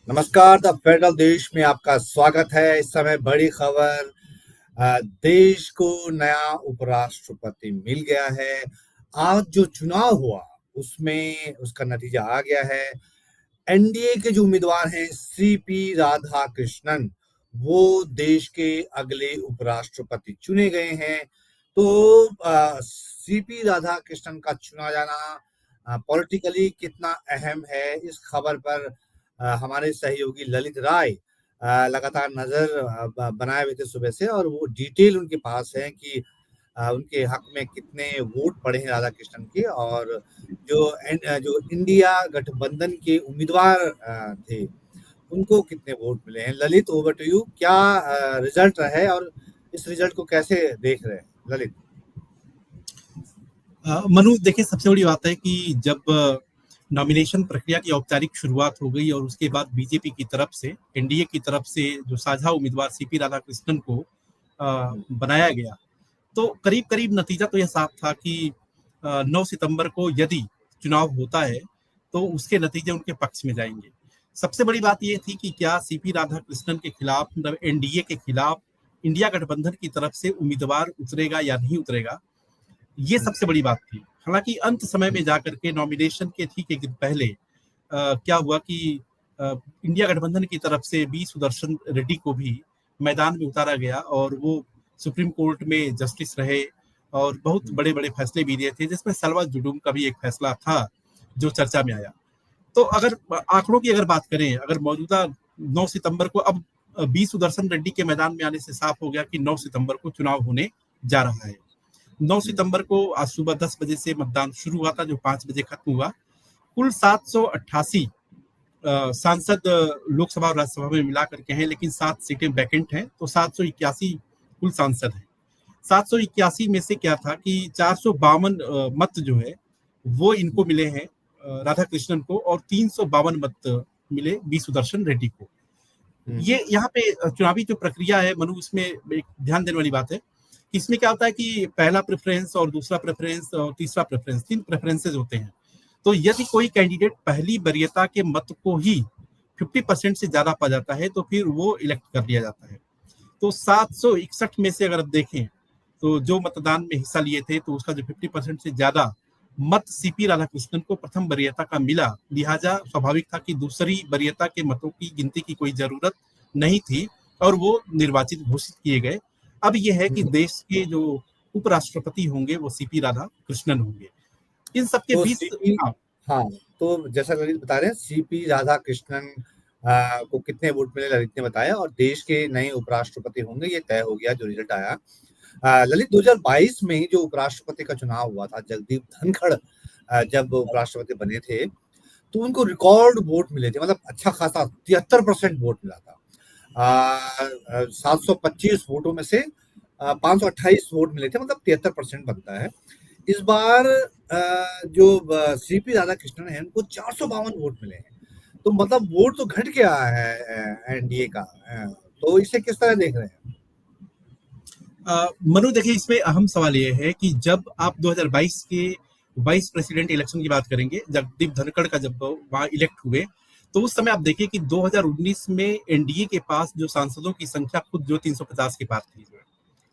नमस्कार। The federal देश में आपका स्वागत है। इस समय बड़ी खबर, देश को नया उपराष्ट्रपति मिल गया है। आज जो चुनाव हुआ उसमें उसका नतीजा आ गया है। एनडीए के जो उम्मीदवार हैं सीपी राधाकृष्णन, वो देश के अगले उपराष्ट्रपति चुने गए हैं। तो सीपी राधाकृष्णन का चुना जाना पॉलिटिकली कितना अहम है, इस खबर पर हमारे सहयोगी ललित राय लगातार नजर बनाए हुए थे सुबह से, और वो डिटेल उनके पास है कि उनके हक में कितने वोट पड़े हैं राधा कृष्णन के, और जो इंडिया गठबंधन के उम्मीदवार थे उनको कितने वोट मिले हैं। Lalit, over to you. क्या रिजल्ट है और इस रिजल्ट को कैसे देख रहे हैं ललित? मनु, देखिए, सबसे बड़ी बात है कि जब नॉमिनेशन प्रक्रिया की औपचारिक शुरुआत हो गई और उसके बाद बीजेपी की तरफ से, एनडीए की तरफ से जो साझा उम्मीदवार सीपी राधाकृष्णन को बनाया गया, तो करीब करीब नतीजा तो यह साफ था कि 9 सितंबर को यदि चुनाव होता है तो उसके नतीजे उनके पक्ष में जाएंगे। सबसे बड़ी बात यह थी कि क्या सीपी राधाकृष्णन के खिलाफ, मतलब एनडीए के खिलाफ, इंडिया गठबंधन की तरफ से उम्मीदवार उतरेगा या नहीं उतरेगा, ये सबसे बड़ी बात थी। हालांकि अंत समय में जाकर के नॉमिनेशन के ठीक एक दिन पहले क्या हुआ कि इंडिया गठबंधन की तरफ से बी सुदर्शन रेड्डी को भी मैदान में उतारा गया और वो सुप्रीम कोर्ट में जस्टिस रहे और बहुत बड़े बड़े फैसले भी दिए थे, जिसमें सलवा जुडूम का भी एक फैसला था जो चर्चा में आया। तो अगर आंकड़ों की अगर बात करें, अगर मौजूदा 9 सितंबर को, अब बी सुदर्शन रेड्डी के मैदान में आने से साफ हो गया कि 9 सितंबर को चुनाव होने जा रहा है। 9 सितंबर को आज सुबह 10 बजे से मतदान शुरू हुआ था, जो 5 बजे खत्म हुआ। कुल 788 सांसद लोकसभा और राज्यसभा में मिलाकर के हैं, लेकिन 7 सीटें वैकेंट हैं, तो 781 कुल सांसद हैं। 781 में से क्या था कि 452 मत जो है वो इनको मिले हैं, राधा कृष्णन को, और 352 मत मिले बी सुदर्शन रेड्डी को। ये यहाँ पे चुनावी जो प्रक्रिया है मनु, इसमें एक ध्यान देने वाली बात है कि इसमें क्या होता है कि पहला प्रेफरेंस और दूसरा प्रेफरेंस और तीसरा प्रेफरेंस, 3 प्रेफरेंसेज होते हैं। तो यदि कोई कैंडिडेट पहली वरीयता के मत को ही 50% से ज्यादा पा जाता है तो फिर वो इलेक्ट कर लिया जाता है। तो 761 में से अगर आप देखें तो जो मतदान में हिस्सा लिए थे, तो उसका जो 50% से ज्यादा मत सीपी राधाकृष्णन को प्रथम वरीयता का मिला। लिहाजा स्वाभाविक था कि दूसरी वरीयता के मतों की गिनती की कोई जरूरत नहीं थी और वो निर्वाचित घोषित किए गए। अब यह है कि देश के जो उपराष्ट्रपति होंगे वो सीपी राधाकृष्णन होंगे। इन सबके तो बीच हाँ, तो जैसा ललित बता रहे हैं, सीपी राधाकृष्णन को कितने वोट मिले ललित ने बताया, और देश के नए उपराष्ट्रपति होंगे ये तय हो गया जो रिजल्ट आया। ललित, 2022 में जो उपराष्ट्रपति का चुनाव हुआ था, जगदीप धनखड़ जब उपराष्ट्रपति बने थे तो उनको रिकॉर्ड वोट मिले थे, मतलब अच्छा खासा 73% वोट मिला था। 725 वोटों में से 528 वोट मिले थे, मतलब 73% बनता है। इस बार जो सीपी राधाकृष्णन है उनको 452 वोट मिले हैं, तो मतलब वोट तो घट गया है एनडीए का। तो इसे किस तरह देख रहे हैं? मनु, देखिए, इसमें अहम सवाल यह है कि जब आप 2022 के वाइस प्रेसिडेंट इलेक्शन की बात करेंगे, जगदीप धनखड़ का जब वहां इलेक्ट हुए, तो उस समय आप देखिए कि 2019 में एनडीए के पास जो सांसदों की संख्या खुद जो 350 के पार थी,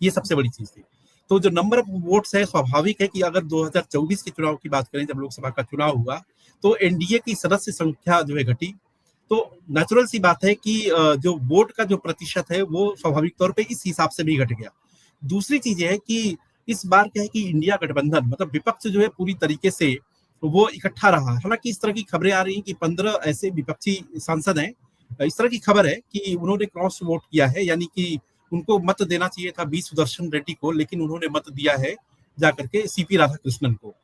ये सबसे बड़ी चीज थी। तो जो नंबर ऑफ वोट्स है, स्वाभाविक है कि अगर 2024 के चुनाव की बात करें, जब लोकसभा का चुनाव हुआ, तो एनडीए की सदस्य संख्या जो है घटी। तो नेचुरल सी बात है कि जो वोट का जो प्रतिशत है वो स्वाभाविक तौर पे इस हिसाब से भी घट गया। दूसरी चीज है कि इस बार क्या है कि इंडिया गठबंधन, मतलब विपक्ष जो है पूरी तरीके से वो इकट्ठा रहा। हालांकि इस तरह की खबरें आ रही हैं कि 15 ऐसे विपक्षी सांसद हैं, इस तरह की खबर है कि उन्होंने क्रॉस वोट किया है, यानी कि उनको मत देना चाहिए था बी सुदर्शन रेड्डी को, लेकिन उन्होंने मत दिया है जाकर के सीपी राधाकृष्णन को।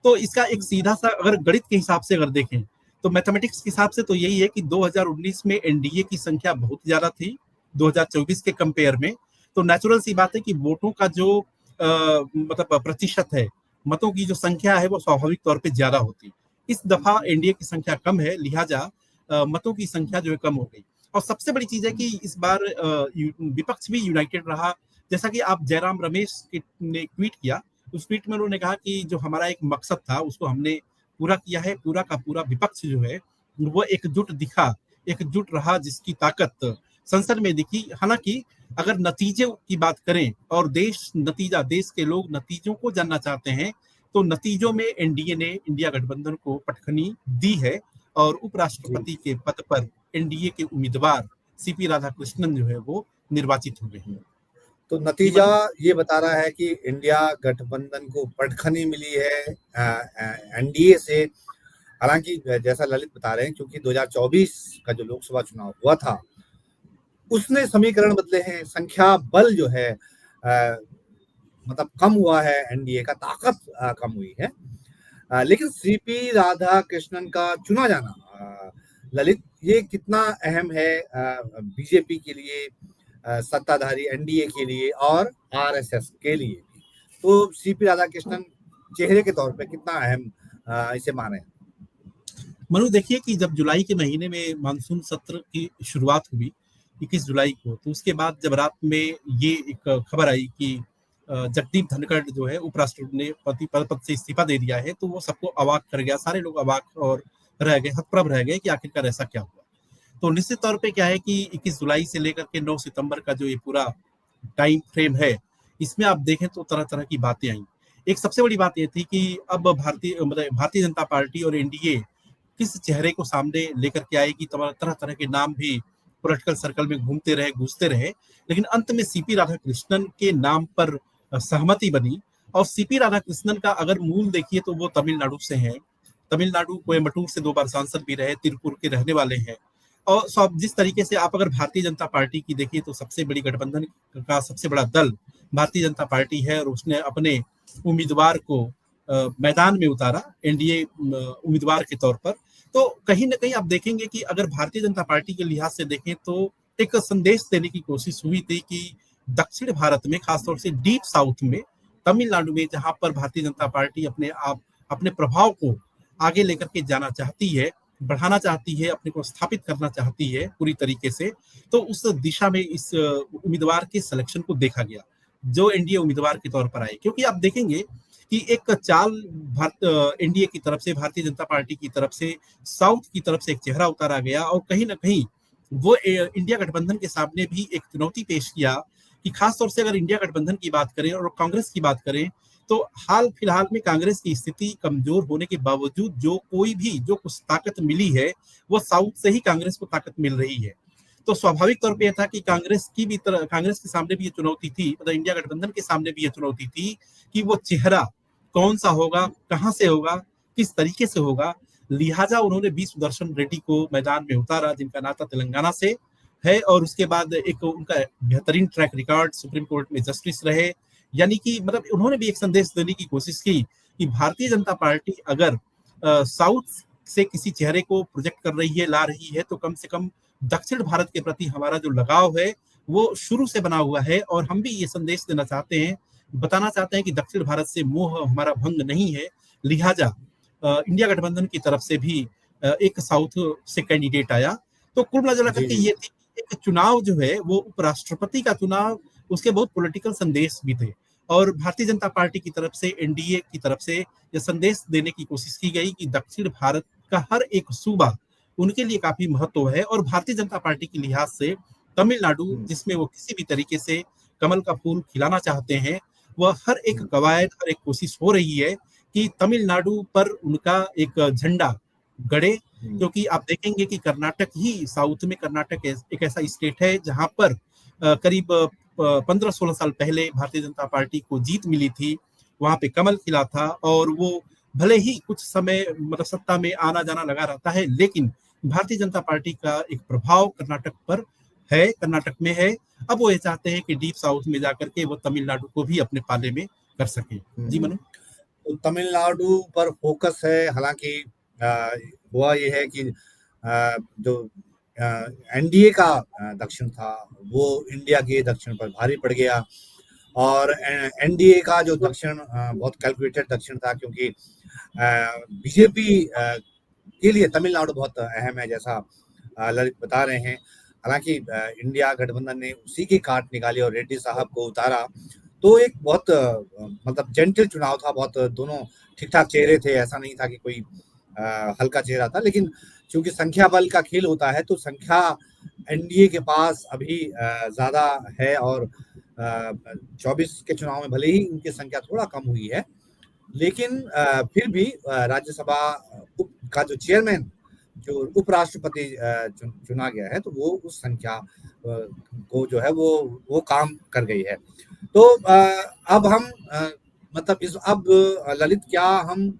तो इसका एक सीधा सा अगर गणित के हिसाब से अगर देखें, तो मैथमेटिक्स के हिसाब से तो यही है कि 2019 में एनडीए की संख्या बहुत ज्यादा थी 2024 के कंपेयर में। तो नेचुरल सी बात है कि वोटों का जो मतलब प्रतिशत है, मतों की जो संख्या है, वो स्वाभाविक तौर पे ज्यादा होती। इस दफा एनडीए की संख्या कम है, लिहाजा मतों की संख्या जो है कम हो गई। और सबसे बड़ी चीज है कि इस बार विपक्ष भी यूनाइटेड रहा। जैसा कि आप जयराम रमेश ने ट्वीट किया, उस ट्वीट में उन्होंने कहा कि जो हमारा एक मकसद था उसको हमने पूरा किया है। पूरा का पूरा विपक्ष जो है वो एकजुट दिखा एकजुट रहा, जिसकी ताकत संसद में दिखी। हालांकि अगर नतीजे की बात करें और देश के लोग नतीजों को जानना चाहते हैं, तो नतीजों में एनडीए ने इंडिया गठबंधन को पटखनी दी है और जी। उपराष्ट्रपति के पद पर एनडीए के उम्मीदवार सीपी राधाकृष्णन जो है वो निर्वाचित हुए हैं। तो जी नतीजा मनु। ये बता रहा है कि इंडिया गठबंधन को पटखनी मिली है एनडीए से। हालांकि जैसा ललित बता रहे हैं, क्योंकि 2024 का जो लोकसभा चुनाव हुआ था उसने समीकरण बदले हैं, संख्या बल जो है मतलब कम हुआ है, एनडीए का ताकत कम हुई है। लेकिन सीपी राधाकृष्णन का चुना जाना ललित, ये कितना अहम है बीजेपी के लिए, सत्ताधारी एनडीए के लिए और आरएसएस के लिए भी? तो सीपी राधाकृष्णन चेहरे के तौर पे कितना अहम इसे माने? मनु, देखिए कि जब जुलाई के महीने में मानसून सत्र की शुरुआत हुई 21 जुलाई को, तो उसके बाद जब रात में ये एक खबर आई कि जगदीप धनखड़ जो है उपराष्ट्रपति ने पद से इस्तीफा दे दिया है, तो वो सबको अवाक कर गया। सारे लोग अवाक और रह गए, हतप्रभ रह गए कि आखिरकार ऐसा क्या हुआ। तो निश्चित तौर पे क्या है कि 21 जुलाई से लेकर के 9 सितंबर का जो ये पूरा टाइम फ्रेम है, इसमें आप देखें तो तरह तरह की बातें आई। एक सबसे बड़ी बात ये थी कि अब भारतीय जनता पार्टी और एनडीए किस चेहरे को सामने लेकर के आएगी। तरह तरह के नाम भी पॉलिटिकल सर्कल में घूमते रहे, गूंजते रहे, लेकिन अंत में सीपी राधाकृष्णन के नाम पर सहमति बनी। और सीपी राधाकृष्णन का अगर मूल देखिए तो वो तमिलनाडु से हैं। तमिलनाडु कोयम्बटूर से 2 बार सांसद भी रहे, तिरुपुर के रहने वाले हैं। और सब जिस तरीके से आप अगर भारतीय जनता पार्टी की देखिए तो सबसे बड़ी गठबंधन का सबसे बड़ा दल भारतीय जनता पार्टी है, और उसने अपने उम्मीदवार को मैदान में उतारा एनडीए उम्मीदवार के तौर पर। तो कहीं ना कहीं आप देखेंगे कि अगर भारतीय जनता पार्टी के लिहाज से देखें तो एक संदेश देने की कोशिश हुई थी कि दक्षिण भारत में, खासतौर से डीप साउथ में, तमिलनाडु में, जहां पर भारतीय जनता पार्टी अपने प्रभाव को आगे लेकर के जाना चाहती है, बढ़ाना चाहती है, अपने को स्थापित करना चाहती है पूरी तरीके से, तो उस दिशा में इस उम्मीदवार के सिलेक्शन को देखा गया जो एनडीए उम्मीदवार के तौर पर आए। क्योंकि आप देखेंगे कि एक चाल एनडीए की तरफ से, भारतीय जनता पार्टी की तरफ से साउथ की तरफ से एक चेहरा उतारा गया, और कहीं ना कहीं वो इंडिया गठबंधन के सामने भी एक चुनौती पेश किया कि खासतौर से अगर इंडिया गठबंधन की बात करें और कांग्रेस की बात करें, तो हाल फिलहाल में कांग्रेस की स्थिति कमजोर होने के बावजूद जो कुछ ताकत मिली है, वो साउथ से ही कांग्रेस को ताकत मिल रही है। तो स्वाभाविक तौर पे यह था कि कांग्रेस के सामने भी ये चुनौती थी, मतलब इंडिया गठबंधन के सामने भी ये चुनौती थी कि वो चेहरा कौन सा होगा, कहां से होगा, किस तरीके से होगा। लिहाजा उन्होंने बी सुदर्शन रेड्डी को मैदान में उतारा, जिनका नाता तेलंगाना से है, और उसके बाद एक उनका बेहतरीन ट्रैक रिकॉर्ड, सुप्रीम कोर्ट में जस्टिस रहे। यानी कि मतलब उन्होंने भी एक संदेश देने की कोशिश की कि भारतीय जनता पार्टी अगर साउथ से किसी चेहरे को प्रोजेक्ट कर रही है, ला रही है, तो कम से कम दक्षिण भारत के प्रति हमारा जो लगाव है वो शुरू से बना हुआ है, और हम भी ये संदेश देना चाहते हैं, बताना चाहते हैं कि दक्षिण भारत से मोह हमारा भंग नहीं है। लिहाजा इंडिया गठबंधन की तरफ से भी एक साउथ से कैंडिडेट आया। तो कुल मिला जी, करके जी। ये थी कि एक चुनाव जो है वो उपराष्ट्रपति का चुनाव, उसके बहुत पॉलिटिकल संदेश भी थे, और भारतीय जनता पार्टी की तरफ से, एनडीए की तरफ से यह संदेश देने की कोशिश की गई कि दक्षिण भारत का हर एक सूबा उनके लिए काफी महत्व है, और भारतीय जनता पार्टी के लिहाज से तमिलनाडु, हम्म, जिसमें वो किसी भी तरीके से कमल का फूल खिलाना चाहते हैं, वह हर एक हम्म, कवायद, हर एक कोशिश हो रही है कि तमिलनाडु पर उनका एक झंडा गड़े। हम्म, क्योंकि आप देखेंगे कि कर्नाटक ही, साउथ में कर्नाटक एक ऐसा स्टेट है जहां पर करीब 15-16 साल पहले भारतीय जनता पार्टी को जीत मिली थी, वहां पे कमल खिला था, और वो भले ही कुछ समय मतलब सत्ता में आना जाना लगा रहता है, लेकिन भारतीय जनता पार्टी का एक प्रभाव कर्नाटक पर है, कर्नाटक में है। अब वो ये चाहते हैं कि डीप साउथ में जाकर के वो तमिलनाडु को भी अपने पाले में कर सके। जी हम्म। मनु। तो तमिलनाडु पर फोकस है। हालांकि अ, हुआ ये है कि जो एनडीए का दक्षिण था वो इंडिया के दक्षिण पर भारी पड़ गया, और एनडीए का जो दक्षिण बहुत कैलकुलेटेड दक्षिण था, क्योंकि बीजेपी के लिए तमिलनाडु बहुत अहम है, जैसा ललित बता रहे हैं। हालांकि इंडिया गठबंधन ने उसी की काट निकाली और रेड्डी साहब को उतारा। तो एक बहुत मतलब जेंटल चुनाव था, बहुत दोनों ठीक ठाक चेहरे थे, ऐसा नहीं था कि कोई हल्का चेहरा था, लेकिन चूंकि संख्या बल का खेल होता है तो संख्या एनडीए के पास अभी ज्यादा है, और 24 के चुनाव में भले ही उनकी संख्या थोड़ा कम हुई है, लेकिन फिर भी राज्यसभा का जो चेयरमैन, जो उपराष्ट्रपति चुना गया है, तो वो उस संख्या को जो है वो काम कर गई है। तो अब हम मतलब अब ललित, क्या हम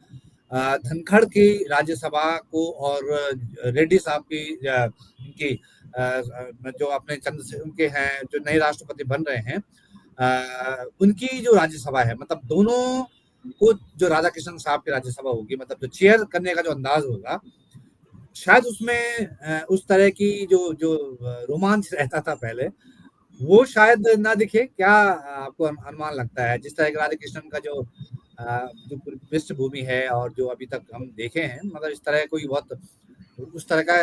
धनखड़ की राज्यसभा को और रेड्डी साहब की इनकी जो अपने उनके हैं, जो नए राष्ट्रपति बन रहे हैं, उनकी जो राज्यसभा है, मतलब दोनों को, जो राधा कृष्णन साहब की राज्यसभा होगी, मतलब जो चेयर करने का जो अंदाज होगा, शायद उसमें उस तरह की जो जो रोमांच रहता था पहले, वो शायद ना दिखे। क्या आपको अनुमान लगता है, जिस तरह के राधा कृष्णन का जो पृष्ठभूमि है और जो अभी तक हम देखे हैं, मतलब इस तरह कोई बहुत उस तरह का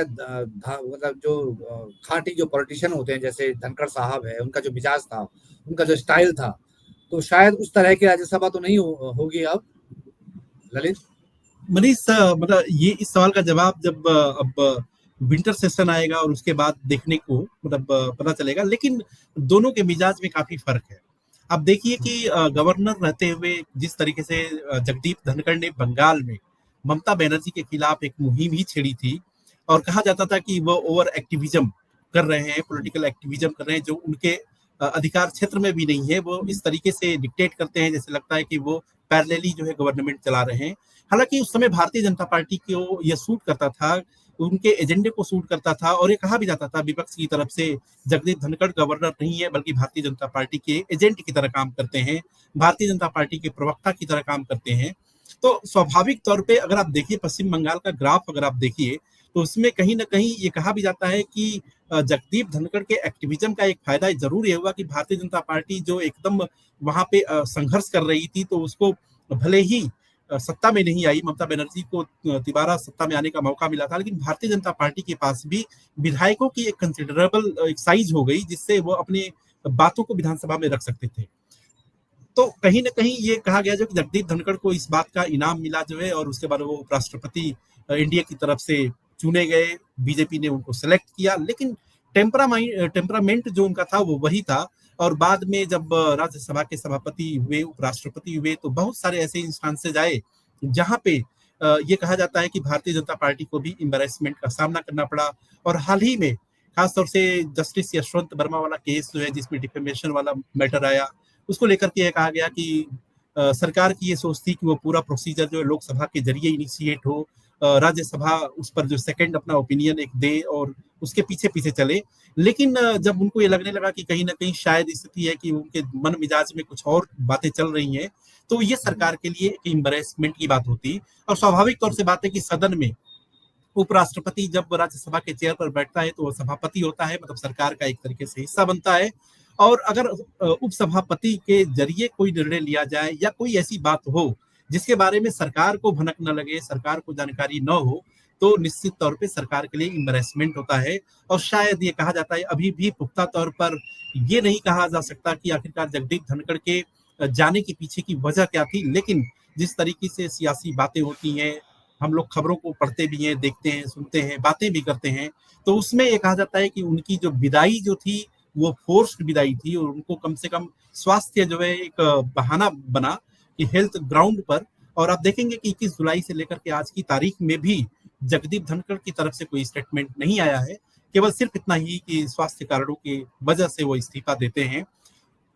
मतलब जो खाँटी जो पॉलिटिशियन होते हैं, जैसे धनखड़ साहब है, उनका जो मिजाज था, उनका जो स्टाइल था, तो शायद उस तरह की राज्यसभा तो नहीं होगी अब, ललित। मनीष, मतलब ये इस सवाल का जवाब जब अब विंटर सेशन आएगा और उसके बाद देखने को मतलब पता चलेगा, लेकिन दोनों के मिजाज में काफी फर्क है। अब देखिए कि गवर्नर रहते हुए जिस तरीके से जगदीप धनखड़ ने बंगाल में ममता बनर्जी के खिलाफ एक मुहिम ही छेड़ी थी, और कहा जाता था कि वो ओवर एक्टिविज्म कर रहे हैं, पॉलिटिकल एक्टिविज्म कर रहे हैं, जो उनके अधिकार क्षेत्र में भी नहीं है। वो इस तरीके से डिक्टेट करते हैं, जैसे लगता है कि वो पैरेलली जो है गवर्नमेंट चला रहे हैं। हालांकि उस समय भारतीय जनता पार्टी को यह सूट करता था, उनके एजेंडे को सूट करता था, और ये कहा भी जाता था विपक्ष की तरफ से, जगदीप धनखड़ गवर्नर नहीं है बल्कि भारतीय जनता पार्टी के एजेंट की तरह काम करते हैं, भारतीय जनता पार्टी के प्रवक्ता की तरह काम करते हैं। तो स्वाभाविक तौर पे अगर आप देखिए पश्चिम बंगाल का ग्राफ, अगर आप देखिए तो उसमें कहीं ना कहीं ये कहा भी जाता है कि जगदीप धनखड़ के एक्टिविज्म का एक फायदा जरूर ये हुआ कि भारतीय जनता पार्टी जो एकदम वहां पे संघर्ष कर रही थी, तो उसको भले ही सत्ता में नहीं आई, ममता बनर्जी को तिबारा सत्ता में आने का मौका मिला था, लेकिन भारतीय जनता पार्टी के पास भी विधायकों की एक कंसिडरेबल एक साइज हो गई, जिससे वो अपने बातों को विधानसभा में रख सकते थे। तो कहीं ना कहीं ये कहा गया जो कि जगदीप धनखड़ को इस बात का इनाम मिला जो है, और उसके बाद वो उपराष्ट्रपति इंडिया की तरफ से चुने गए, बीजेपी ने उनको सेलेक्ट किया, लेकिन टेम्परामेंट जो उनका था वो वही था। और बाद में जब राज्यसभा के सभापति हुए, उपराष्ट्रपति हुए, तो बहुत सारे ऐसे इंस्टांसेज आए जहां पे ये कहा जाता है कि भारतीय जनता पार्टी को भी एम्बेरसमेंट का सामना करना पड़ा। और हाल ही में खासतौर से जस्टिस यशवंत वर्मा वाला केस जो है, जिसमें डिफेमेशन वाला मैटर आया, उसको लेकर के कहा गया कि सरकार की ये सोच थी कि वो पूरा प्रोसीजर जो है लोकसभा के जरिए इनिशिएट हो, राज्यसभा उस पर जो सेकंड अपना ओपिनियन एक दे और उसके पीछे पीछे चले। लेकिन जब उनको ये लगने लगा कि कहीं ना कहीं शायद स्थिति है कि उनके मन मिजाज में कुछ और बातें चल रही हैं, तो ये सरकार के लिए एक एम्बेरसमेंट की बात होती। और स्वाभाविक तौर से बात है कि सदन में उपराष्ट्रपति जब राज्यसभा के चेयर पर बैठता है तो वो सभापति होता है, मतलब सरकार का एक तरीके से हिस्सा बनता है। और अगर उपसभापति के जरिए कोई निर्णय लिया जाए या कोई ऐसी बात हो जिसके बारे में सरकार को भनक न लगे, सरकार को जानकारी न हो, तो निश्चित तौर पे सरकार के लिए इम्बेरसमेंट होता है। और शायद ये कहा जाता है, अभी भी पुख्ता तौर पर ये नहीं कहा जा सकता कि आखिरकार जगदीप धनखड़ के जाने के पीछे की वजह क्या थी, लेकिन जिस तरीके से सियासी बातें होती हैं, हम लोग खबरों को पढ़ते भी हैं, देखते हैं, सुनते हैं, बातें भी करते हैं, तो उसमें ये कहा जाता है कि उनकी जो विदाई जो थी वो फोर्स्ड विदाई थी, और उनको कम से कम स्वास्थ्य जो है एक बहाना बना कि हेल्थ ग्राउंड पर। और आप देखेंगे कि 21 जुलाई से लेकर के आज की तारीख में भी जगदीप धनखड़ की तरफ से कोई स्टेटमेंट नहीं आया है, केवल सिर्फ इतना ही कि स्वास्थ्य कारणों की वजह से वो इस्तीफा देते हैं।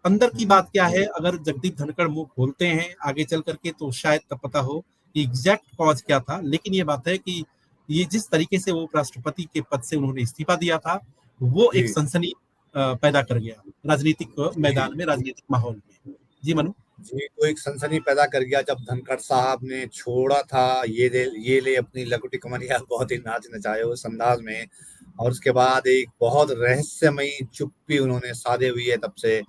अंदर की बात क्या है, अगर जगदीप धनखड़ मुंह खोलते हैं आगे चल करके तो शायद तब पता हो कि एग्जैक्ट कॉज क्या था। लेकिन ये बात है कि ये जिस तरीके से वो उपराष्ट्रपति के पद से उन्होंने इस्तीफा दिया था, वो एक जी सनसनी पैदा कर गया राजनीतिक जी मैदान में, राजनीतिक माहौल में। जी मनु। जी, तो एक सनसनी पैदा कर गया जब धनखड़ साहब ने छोड़ा था, ये ले अपनी लकुटी कमरिया, बहुत ही नाच नचाए उस अंदाज में, और उसके बाद एक बहुत रहस्यमयी चुप्पी उन्होंने साधे हुई है। तब से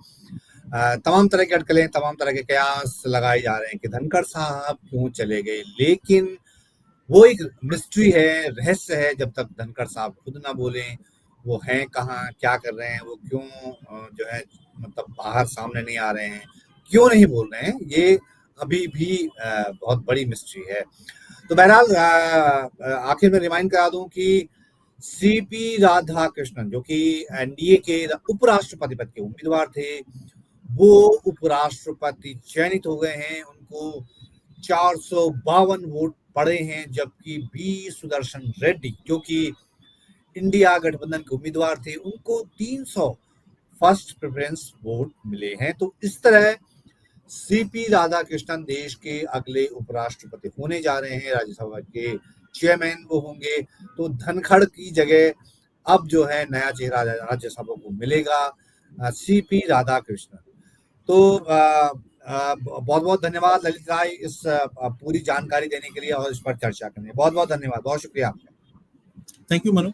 तमाम तरह की अटकलें, तमाम तरह के कयास लगाए जा रहे हैं कि धनखड़ साहब क्यों चले गए, लेकिन वो एक मिस्ट्री है, रहस्य है, जब तक धनखड़ साहब खुद ना बोले वो हैं कहाँ, क्या कर रहे हैं, वो क्यों जो है मतलब बाहर सामने नहीं आ रहे हैं, क्यों नहीं बोल रहे हैं, ये अभी भी बहुत बड़ी मिस्ट्री है। तो बहरहाल आखिर में रिमाइंड करा दूं कि सीपी राधाकृष्णन जो कि एनडीए के उपराष्ट्रपति पद के उम्मीदवार थे, वो उपराष्ट्रपति चयनित हो गए हैं। उनको 452 वोट पड़े हैं, जबकि बी सुदर्शन रेड्डी जो कि इंडिया गठबंधन के उम्मीदवार थे, उनको 300 फर्स्ट प्रेफरेंस वोट मिले हैं। तो इस तरह सीपी राधाकृष्णन देश के अगले उपराष्ट्रपति होने जा रहे हैं, राज्यसभा के चेयरमैन वो होंगे। तो धनखड़ की जगह अब जो है नया चेहरा राज्यसभा को मिलेगा, सीपी राधाकृष्णन। तो बहुत बहुत धन्यवाद ललित राय इस पूरी जानकारी देने के लिए और इस पर चर्चा करने। बहुत बहुत धन्यवाद, बहुत शुक्रिया आपका। Thank you Manu.